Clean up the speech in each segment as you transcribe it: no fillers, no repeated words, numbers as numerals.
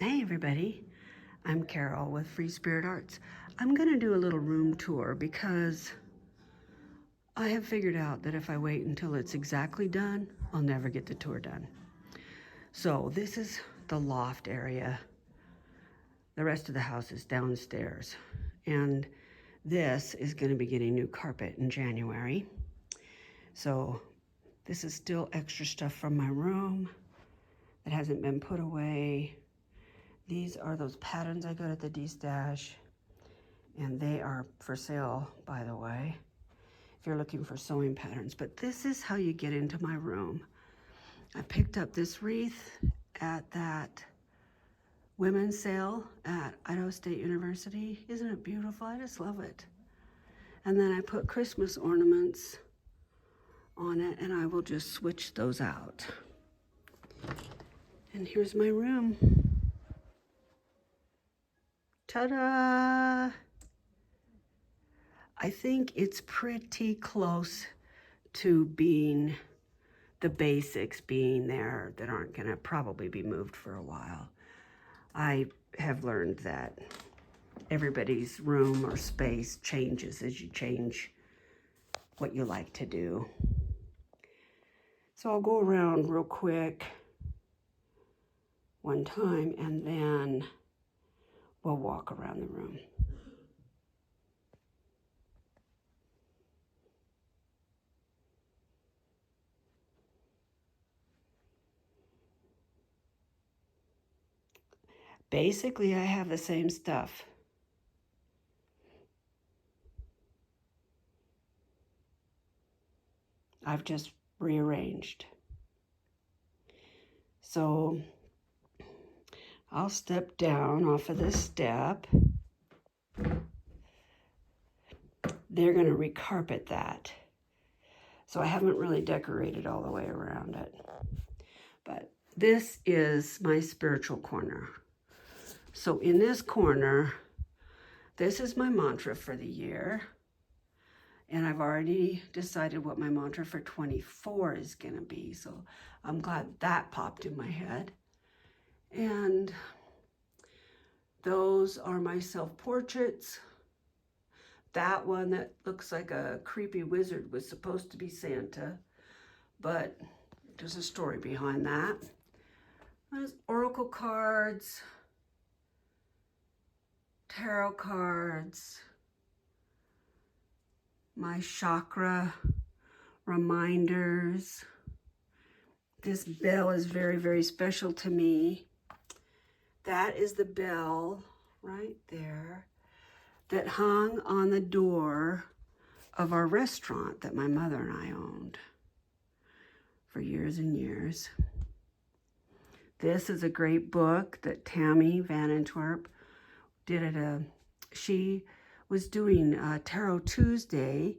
Hey everybody, I'm Carol with Free Spirit Arts. I'm going to do a little room tour because I have figured out that if I wait until it's exactly done, I'll never get the tour done. So this is the loft area. The rest of the house is downstairs. And this is going to be getting new carpet in January. So this is still extra stuff from my room that hasn't been put away. These are those patterns I got at the D-Stash, and they are for sale, by the way, if you're looking for sewing patterns. But this is how you get into my room. I picked up this wreath at that women's sale at Idaho State University. Isn't it beautiful? I just love it. And then I put Christmas ornaments on it, and I will just switch those out. And here's my room. Ta-da! I think it's pretty close to being the basics being there that aren't going to probably be moved for a while. I have learned that everybody's room or space changes as you change what you like to do. So I'll go around real quick one time and then we'll walk around the room. Basically, I have the same stuff. I've just rearranged. So I'll step down off of this step. They're going to recarpet that. So I haven't really decorated all the way around it. But this is my spiritual corner. So in this corner, this is my mantra for the year. And I've already decided what my mantra for 24 is going to be. So I'm glad that popped in my head. And those are my self-portraits. That one that looks like a creepy wizard was supposed to be Santa, but there's a story behind that. There's oracle cards, tarot cards, my chakra reminders. This bell is very, very special to me. That is the bell right there that hung on the door of our restaurant that my mother and I owned for years and years. This is a great book that Tammy Van Antwerp did she was doing Tarot Tuesday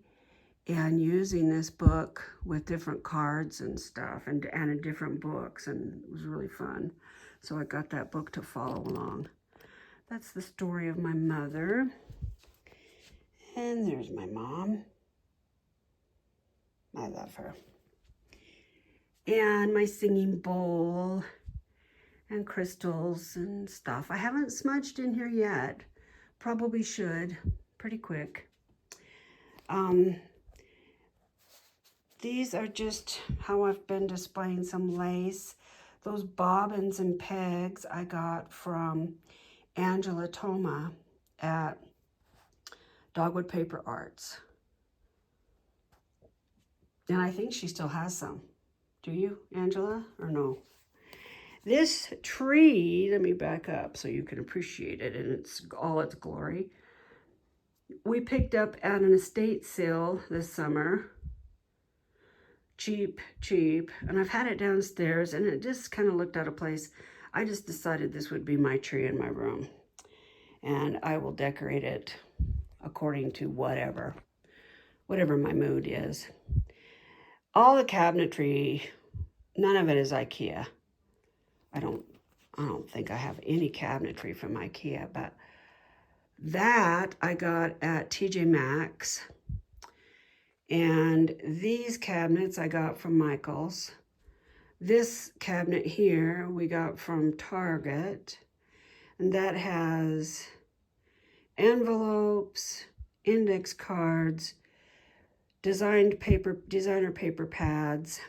and using this book with different cards and stuff and different books, and it was really fun. So I got that book to follow along. That's the story of my mother. And there's my mom. I love her. And my singing bowl and crystals and stuff. I haven't smudged in here yet. Probably should, pretty quick. These are just how I've been displaying some lace. Those bobbins and pegs I got from Angela Toma at Dogwood Paper Arts. And I think she still has some. Do you, Angela, or no? This tree, let me back up so you can appreciate it in all its glory. We picked up at an estate sale this summer. Cheap, and I've had it downstairs and it just kind of looked out of place. I just decided this would be my tree in my room, and I will decorate it according to whatever my mood is. All the cabinetry, none of it is IKEA. I don't think I have any cabinetry from IKEA, but that I got at TJ Maxx. And these cabinets I got from Michael's. This cabinet here we got from Target. And that has envelopes, index cards, designer paper pads.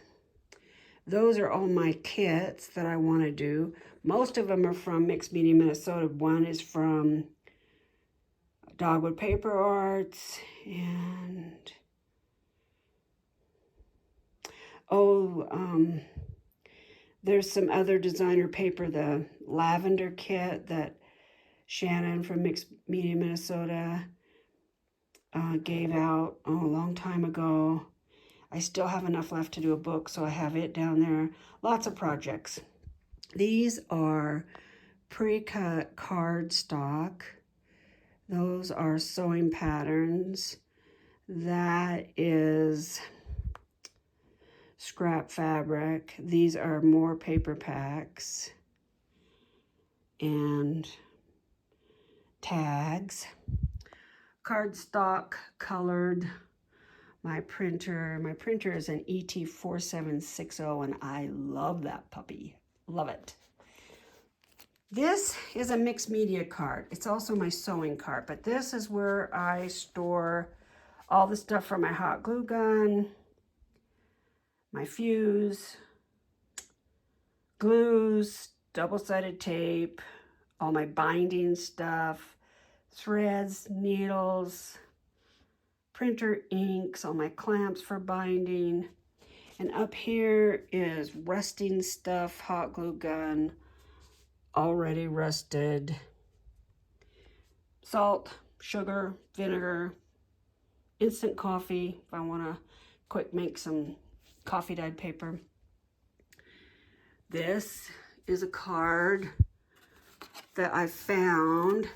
Those are all my kits that I want to do. Most of them are from Mixed Media Minnesota. One is from Dogwood Paper Arts, and there's some other designer paper, the lavender kit that Shannon from Mixed Media Minnesota gave out a long time ago. I still have enough left to do a book, so I have it down there. Lots of projects. These are pre-cut cardstock. Those are sewing patterns. That is scrap fabric. These are more paper packs and tags. Cardstock colored. My printer is an ET4760, and I love that puppy. Love it. This is a mixed media cart. It's also my sewing cart, but this is where I store all the stuff for my hot glue gun, my fuse, glues, double-sided tape, all my binding stuff, threads, needles, printer inks, all my clamps for binding. And up here is rusting stuff, hot glue gun, already rusted, salt, sugar, vinegar, instant coffee if I want to quick make some coffee dyed paper. This is a card that I found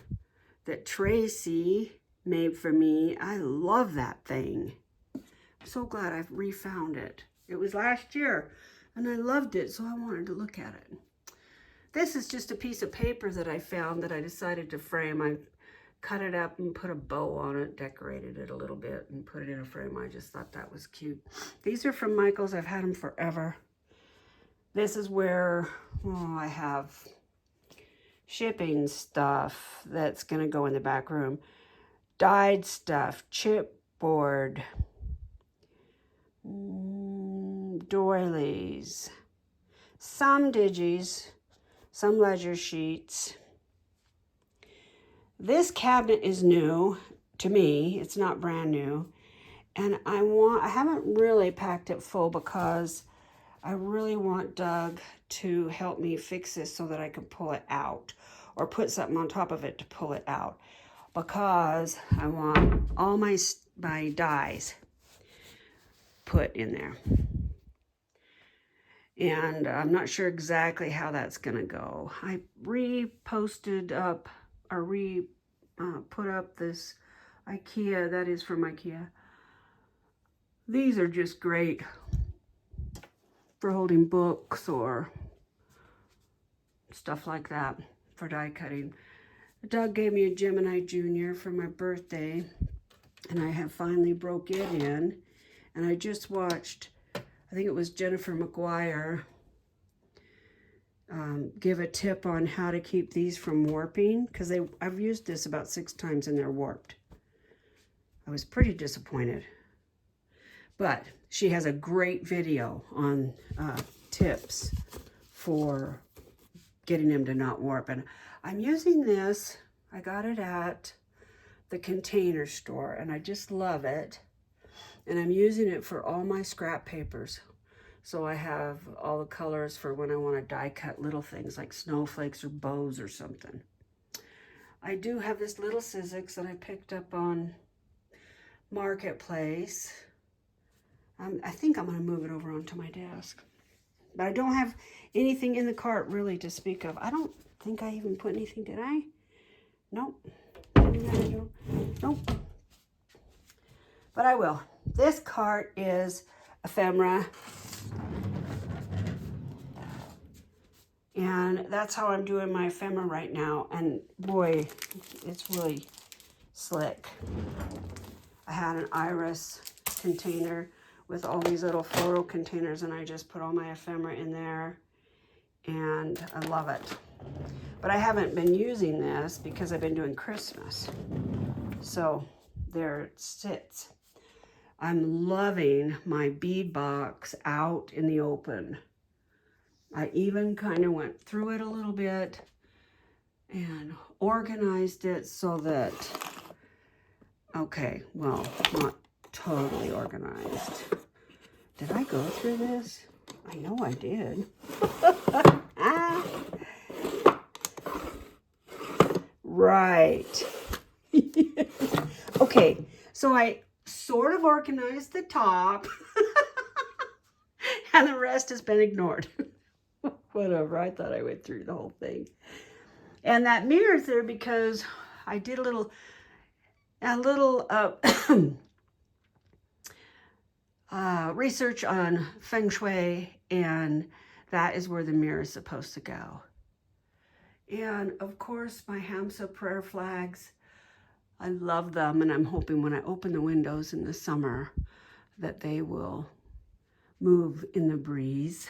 that Tracy made for me. I love that thing. I'm so glad I've refound it. It was last year and I loved it, so I wanted to look at it. This is just a piece of paper that I found that I decided to frame. I cut it up and put a bow on it, decorated it a little bit, and put it in a frame. I just thought that was cute. These are from Michael's. I've had them forever. This is where I have shipping stuff that's going to go in the back room. Dyed stuff, chipboard, doilies, some digis, some ledger sheets. This cabinet is new to me. It's not brand new. And I haven't really packed it full because I really want Doug to help me fix this so that I can pull it out or put something on top of it to pull it out, because I want all my dies put in there. And I'm not sure exactly how that's going to go. I reposted up or put up this IKEA, that is from IKEA. These are just great for holding books or stuff like that for die cutting. Doug gave me a Gemini Junior for my birthday, and I have finally broke it in. And I just watched, I think it was Jennifer McGuire, give a tip on how to keep these from warping, because I've used this about 6 times and they're warped. I was pretty disappointed. But she has a great video on tips for getting them to not warp. And I'm using this. I got it at the Container Store, and I just love it. And I'm using it for all my scrap papers. So I have all the colors for when I want to die cut little things like snowflakes or bows or something. I do have this little Sizzix that I picked up on Marketplace. I think I'm going to move it over onto my desk. But I don't have anything in the cart really to speak of. I don't think I even put anything, did I? Nope. Nope. But I will. This cart is ephemera. And that's how I'm doing my ephemera right now. And boy, it's really slick. I had an iris container with all these little photo containers, and I just put all my ephemera in there, and I love it. But I haven't been using this because I've been doing Christmas. So there it sits. I'm loving my bead box out in the open. I even kind of went through it a little bit and organized it so that, okay, well, not totally organized. Did I go through this? I know I did. Ah. Right. Okay, so I sort of organized the top and the rest has been ignored. Whatever, I thought I went through the whole thing. And that mirror's there because I did a little research on Feng Shui, and that is where the mirror is supposed to go. And of course, my Hamsa prayer flags, I love them, and I'm hoping when I open the windows in the summer that they will move in the breeze.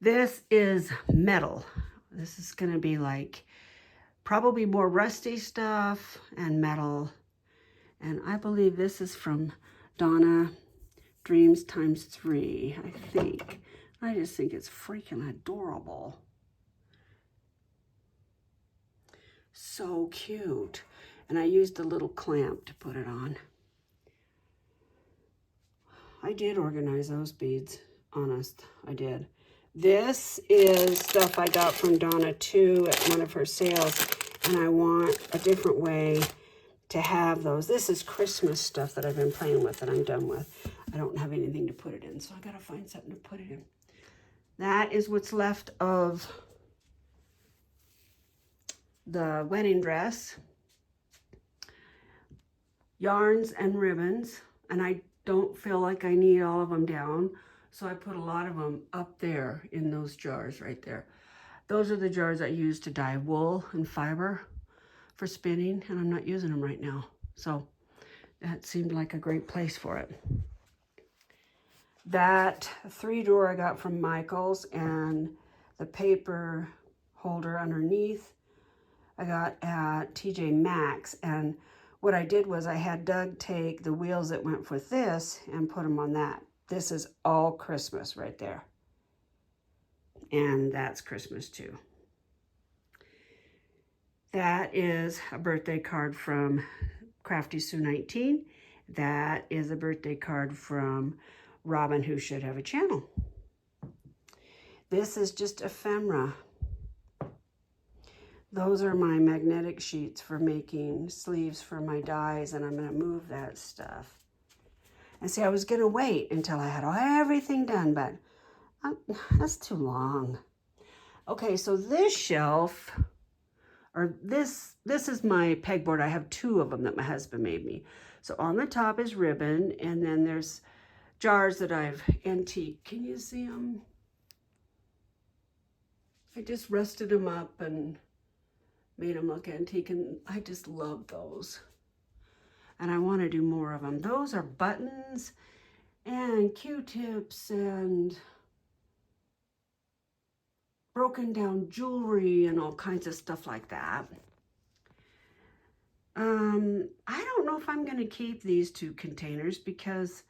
This is metal. This is going to be like probably more rusty stuff and metal. And I believe this is from Donna Dreams times 3, I think. I just think it's freaking adorable. So cute. And I used a little clamp to put it on. I did organize those beads, honest, I did. This is stuff I got from Donna too at one of her sales, and I want a different way to have those. This is Christmas stuff that I've been playing with that I'm done with. I don't have anything to put it in, so I gotta find something to put it in. That is what's left of the wedding dress. Yarns and ribbons, and I don't feel like I need all of them down, so I put a lot of them up there in those jars right there. Those are the jars I use to dye wool and fiber for spinning, and I'm not using them right now, so that seemed like a great place for it. That 3-drawer I got from Michael's, and the paper holder underneath I got at TJ Maxx. And what I did was I had Doug take the wheels that went with this and put them on that. This is all Christmas right there. And that's Christmas too. That is a birthday card from Crafty Sue 19. That is a birthday card from Robin, who should have a channel. This is just ephemera. Those are my magnetic sheets for making sleeves for my dies, and I'm going to move that stuff. And see, I was going to wait until I had everything done, but that's too long. Okay, so this shelf, or this is my pegboard. I have 2 of them that my husband made me. So on the top is ribbon, and then there's jars that I've antiqued. Can you see them? I just rusted them up and made them look antique, and I just love those. And I want to do more of them. Those are buttons and Q-tips and broken down jewelry and all kinds of stuff like that. I don't know if I'm going to keep these 2 containers because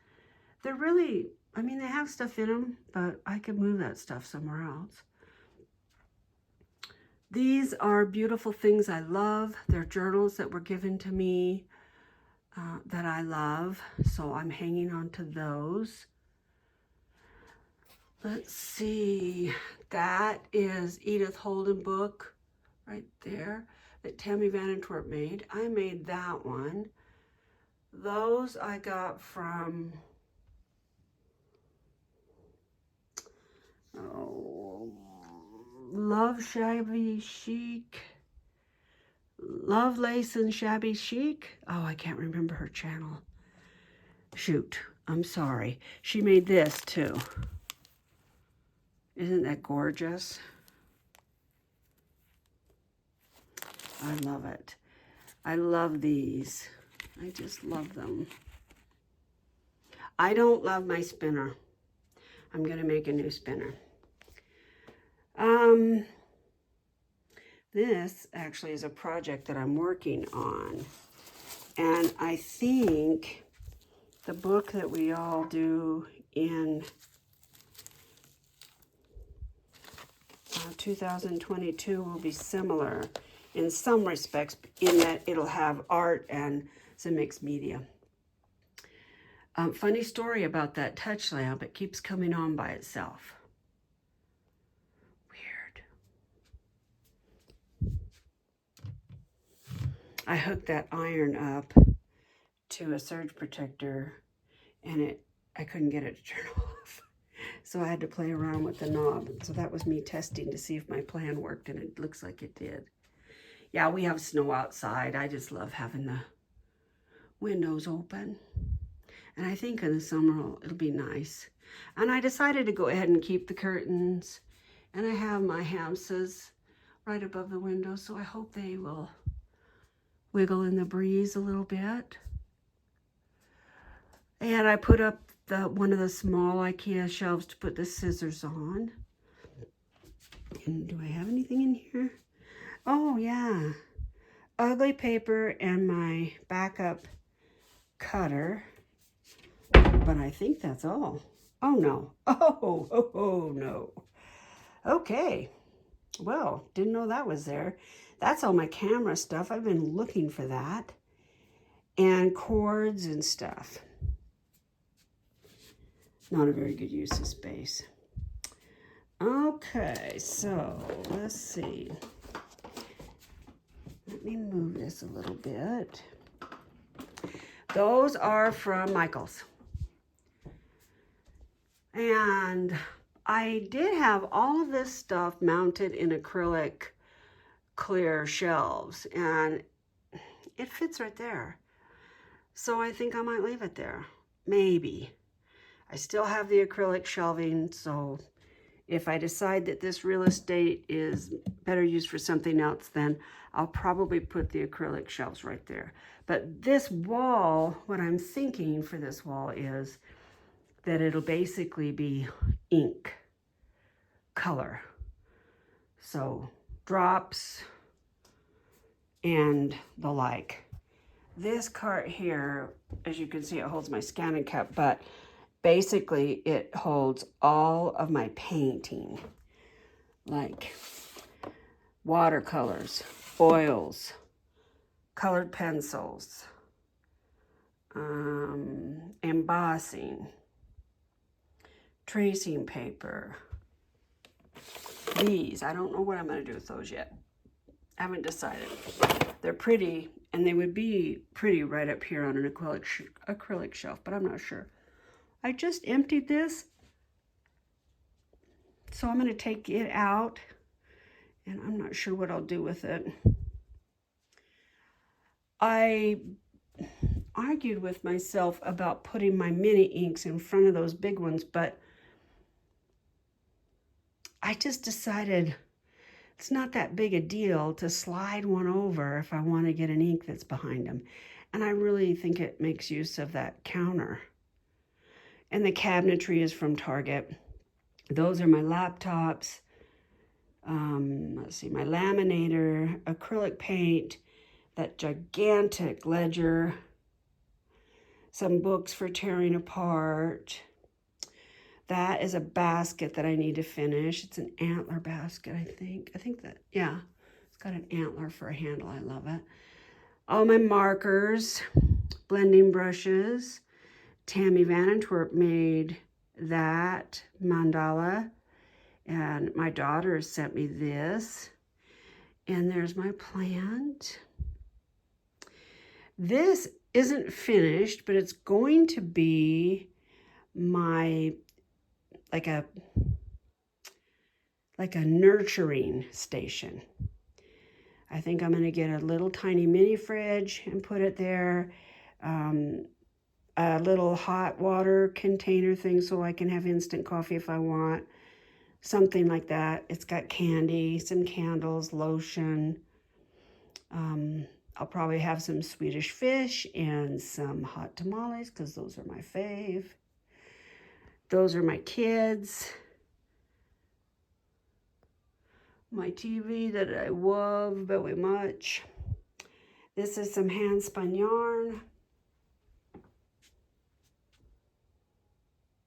they're really, I mean, they have stuff in them, but I could move that stuff somewhere else. These are beautiful things I love. They're journals that were given to me that I love, so I'm hanging on to those. Let's see, that is Edith Holden book right there that Tammy Van Antwerp made. I made that one. Those I got from, Love Shabby Chic. Love Lace and Shabby Chic. Oh, I can't remember her channel. Shoot, I'm sorry. She made this too. Isn't that gorgeous? I love it. I love these. I just love them. I don't love my spinner. I'm going to make a new spinner. This actually is a project that I'm working on. And I think the book that we all do in 2022 will be similar in some respects, in that it'll have art and some mixed media. Funny story about that touch lamp. It keeps coming on by itself. Weird. I hooked that iron up to a surge protector, and I couldn't get it to turn off. So I had to play around with the knob. So that was me testing to see if my plan worked, and it looks like it did. Yeah, we have snow outside. I just love having the windows open. And I think in the summer it'll be nice. And I decided to go ahead and keep the curtains. And I have my hamsters right above the window, so I hope they will wiggle in the breeze a little bit. And I put up one of the small IKEA shelves to put the scissors on. And do I have anything in here? Oh, yeah. Ugly paper and my backup cutter. But I think that's all. Oh, no. Oh, no. Okay. Well, didn't know that was there. That's all my camera stuff. I've been looking for that. And cords and stuff. Not a very good use of space. Okay, so let's see. Let me move this a little bit. Those are from Michael's. And I did have all of this stuff mounted in acrylic clear shelves, and it fits right there. So I think I might leave it there. Maybe. I still have the acrylic shelving, so if I decide that this real estate is better used for something else, then I'll probably put the acrylic shelves right there. But this wall, what I'm thinking for this wall is that it'll basically be ink color. So drops and the like. This cart here, as you can see, it holds my scanning cup, but basically it holds all of my painting, like watercolors, oils, colored pencils, embossing, tracing paper. These, I don't know what I'm going to do with those yet. I haven't decided. They're pretty, and they would be pretty right up here on an acrylic shelf, but I'm not sure. I just emptied this, so I'm going to take it out, and I'm not sure what I'll do with it. I argued with myself about putting my mini inks in front of those big ones, but I just decided it's not that big a deal to slide one over if I want to get an ink that's behind them. And I really think it makes use of that counter. And the cabinetry is from Target. Those are my laptops. Let's see, my laminator, acrylic paint, that gigantic ledger, some books for tearing apart. That is a basket that I need to finish. It's an antler basket, I think. Yeah, it's got an antler for a handle. I love it. All my markers, blending brushes. Tammy Van Antwerp made that mandala, and my daughter sent me this. And there's my plant. This isn't finished, but it's going to be my like a nurturing station. I think I'm going to get a little tiny mini fridge and put it there. A little hot water container thing so I can have instant coffee if I want. Something like that. It's got candy, some candles, lotion. I'll probably have some Swedish fish and some hot tamales because those are my fave. Those are my kids. My TV that I love very much. This is some hand spun yarn.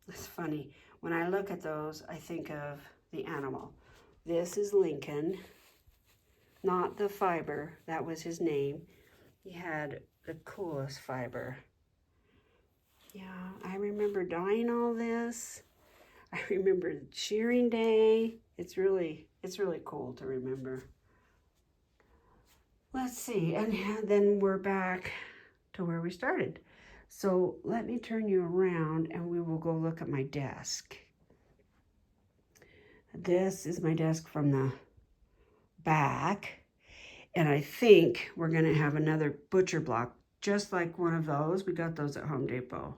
It's funny. When I look at those, I think of the animal. This is Lincoln, not the fiber. That was his name. He had the coolest fiber. Yeah, I remember dyeing all this. I remember shearing day. It's really cool to remember. Let's see, and then we're back to where we started. So let me turn you around and we will go look at my desk. This is my desk from the back. And I think we're gonna have another butcher block, just like one of those. We got those at Home Depot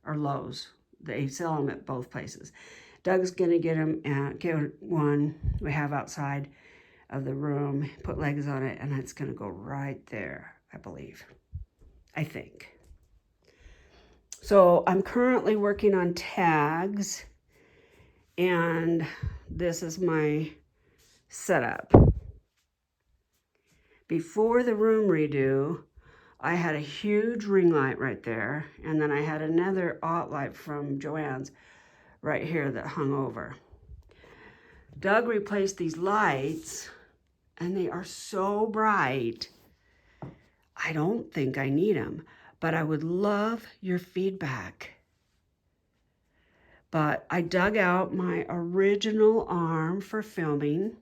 or Lowe's. They sell them at both places. Doug's gonna get one we have outside of the room, put legs on it, and it's gonna go right there, I believe. I think. So I'm currently working on tags, and this is my setup. Before the room redo, I had a huge ring light right there, and then I had another aught light from Joann's right here that hung over. Doug replaced these lights, and they are so bright. I don't think I need them, but I would love your feedback. But I dug out my original arm for filming.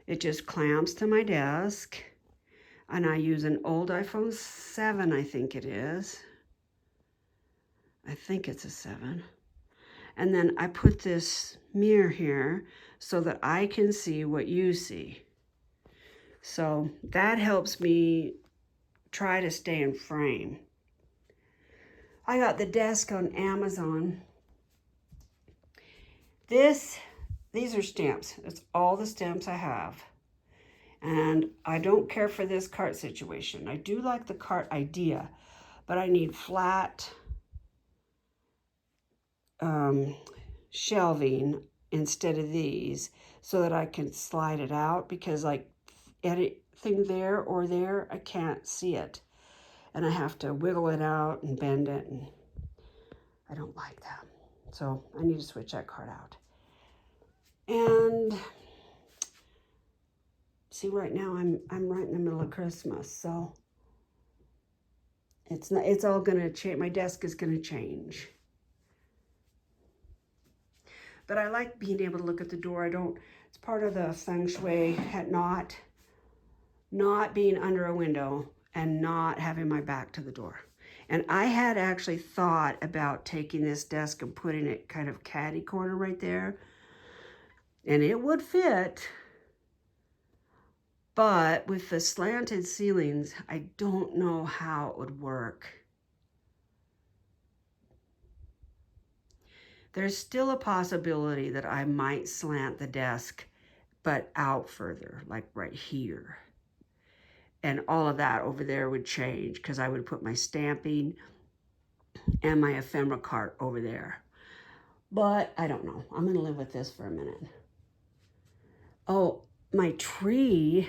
It just clamps to my desk. And I use an old iPhone 7, I think it is. I think it's a 7. And then I put this mirror here so that I can see what you see. So that helps me try to stay in frame. I got the desk on Amazon. These are stamps. It's all the stamps I have. And I don't care for this cart situation. I do like the cart idea, but I need flat shelving instead of these so that I can slide it out, because like anything there or there, I can't see it. And I have to wiggle it out and bend it, and I don't like that. So I need to switch that cart out. And see, right now I'm right in the middle of Christmas, so it's all gonna change. My desk is gonna change. But I like being able to look at the door. It's part of the feng shui, not being under a window and not having my back to the door. And I had actually thought about taking this desk and putting it kind of catty corner right there. And it would fit. But with the slanted ceilings, I don't know how it would work. There's still a possibility that I might slant the desk, but out further, like right here. And all of that over there would change because I would put my stamping and my ephemera cart over there. But I don't know. I'm gonna live with this for a minute. Oh, my tree,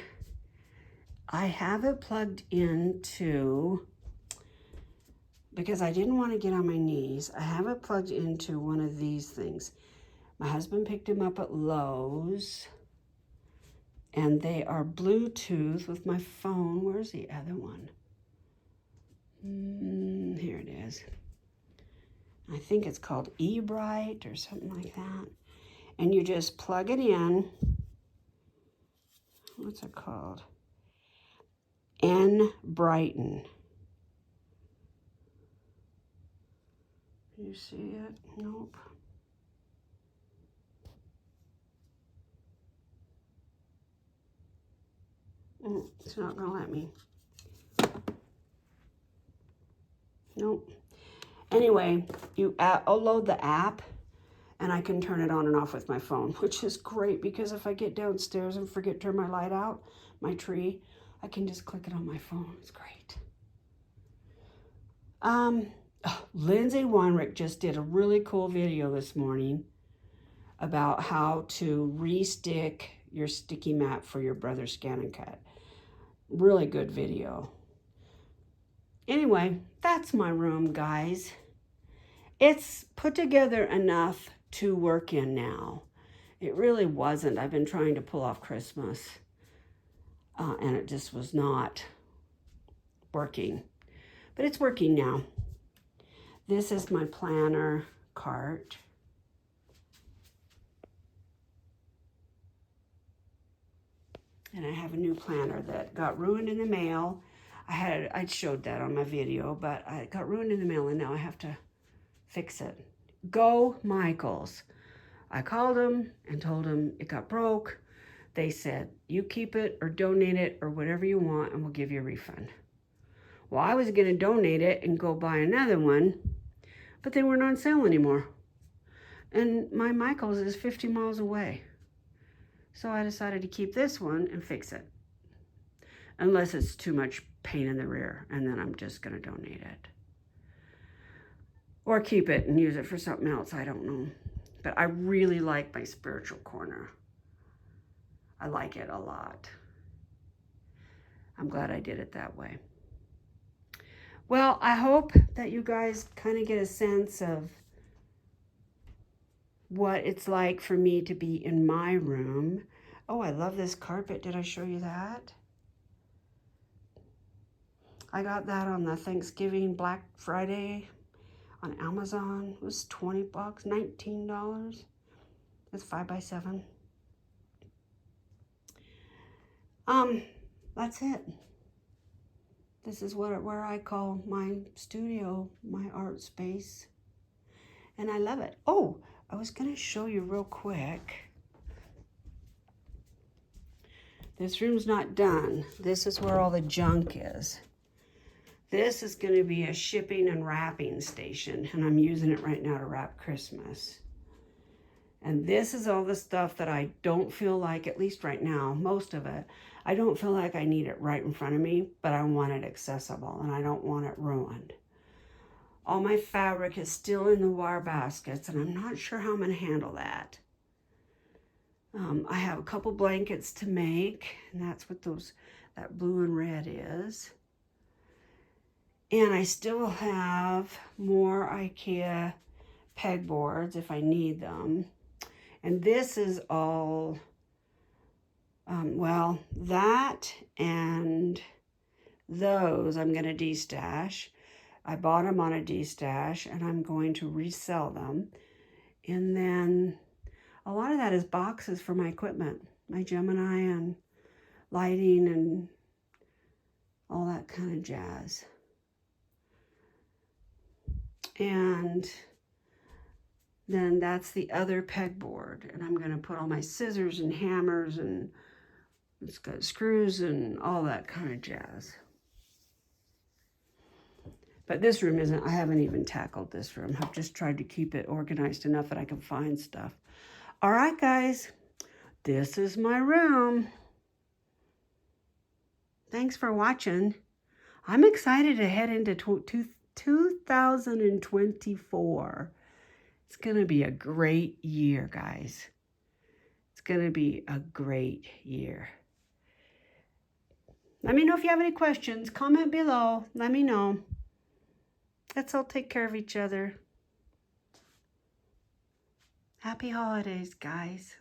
I have it plugged into, because I didn't want to get on my knees, I have it plugged into one of these things. My husband picked him up at Lowe's, and they are Bluetooth with my phone. Where's the other one? Here it is. I think it's called eBright or something like that. And you just plug it in. What's it called? Brighton. You see it? Nope. It's not gonna let me. Nope. Anyway, I'll load the app and I can turn it on and off with my phone, which is great because if I get downstairs and forget to turn my light out, my tree, I can just click it on my phone. It's great. Lindsay Weinrich just did a really cool video this morning about how to re-stick your sticky mat for your brother's Scan and Cut. Really good video. Anyway, that's my room, guys. It's put together enough to work in now. It really wasn't. I've been trying to pull off Christmas, and it just was not working. But it's working now. This is my planner cart. And I have a new planner that got ruined in the mail. I showed that on my video, but it got ruined in the mail and now I have to fix it. Go Michaels. I called them and told them it got broke. They said, you keep it or donate it or whatever you want and we'll give you a refund. Well, I was gonna donate it and go buy another one, but they weren't on sale anymore. And my Michaels is 50 miles away. So I decided to keep this one and fix it. Unless it's too much pain in the rear, and then I'm just gonna donate it. Or keep it and use it for something else, I don't know. But I really like my spiritual corner. I like it a lot. I'm glad I did it that way. Well, I hope that you guys kind of get a sense of what it's like for me to be in my room. Oh, I love this carpet. Did I show you that? I got that on the Thanksgiving Black Friday on Amazon. It was 20 bucks, $19. It's 5x7. That's it. This is where I call my studio, my art space. And I love it. Oh, I was gonna show you real quick. This room's not done. This is where all the junk is. This is gonna be a shipping and wrapping station, and I'm using it right now to wrap Christmas. And this is all the stuff that I don't feel like, at least right now, most of it, I don't feel like I need it right in front of me, but I want it accessible and I don't want it ruined. All my fabric is still in the wire baskets, and I'm not sure how I'm gonna handle that. I have a couple blankets to make, and that's what that blue and red is. And I still have more IKEA pegboards if I need them. And this is all, well, that and those I'm gonna de-stash. I bought them on a de-stash and I'm going to resell them. And then a lot of that is boxes for my equipment, my Gemini and lighting and all that kind of jazz. And then that's the other pegboard. And I'm gonna put all my scissors and hammers and it's got screws and all that kind of jazz. But this room isn't, I haven't even tackled this room. I've just tried to keep it organized enough that I can find stuff. All right, guys, this is my room. Thanks for watching. I'm excited to head into 2024. It's gonna be a great year, guys. It's gonna be a great year. Let me know if you have any questions. Comment below, let me know. Let's all take care of each other. Happy holidays, guys.